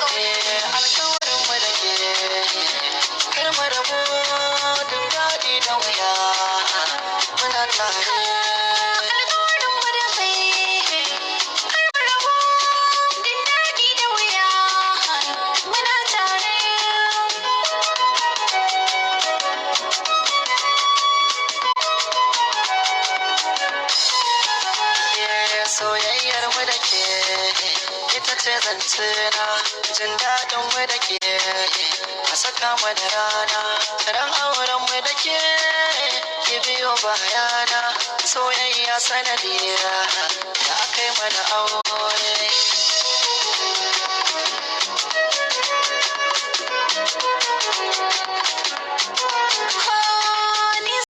Alkawarin mu da ke kar mu rabu duk daɗi da wuya muna tare. Alkawarin mu da kai kar mu rabu duk daɗi da wuya muna tare. Soyayyar mu da ke ita ce zance na jin daɗin mu da ke a saka mana rana ran auren mu da ke ki biyo bayana soyayya sanadiyya da aka yi mana aure.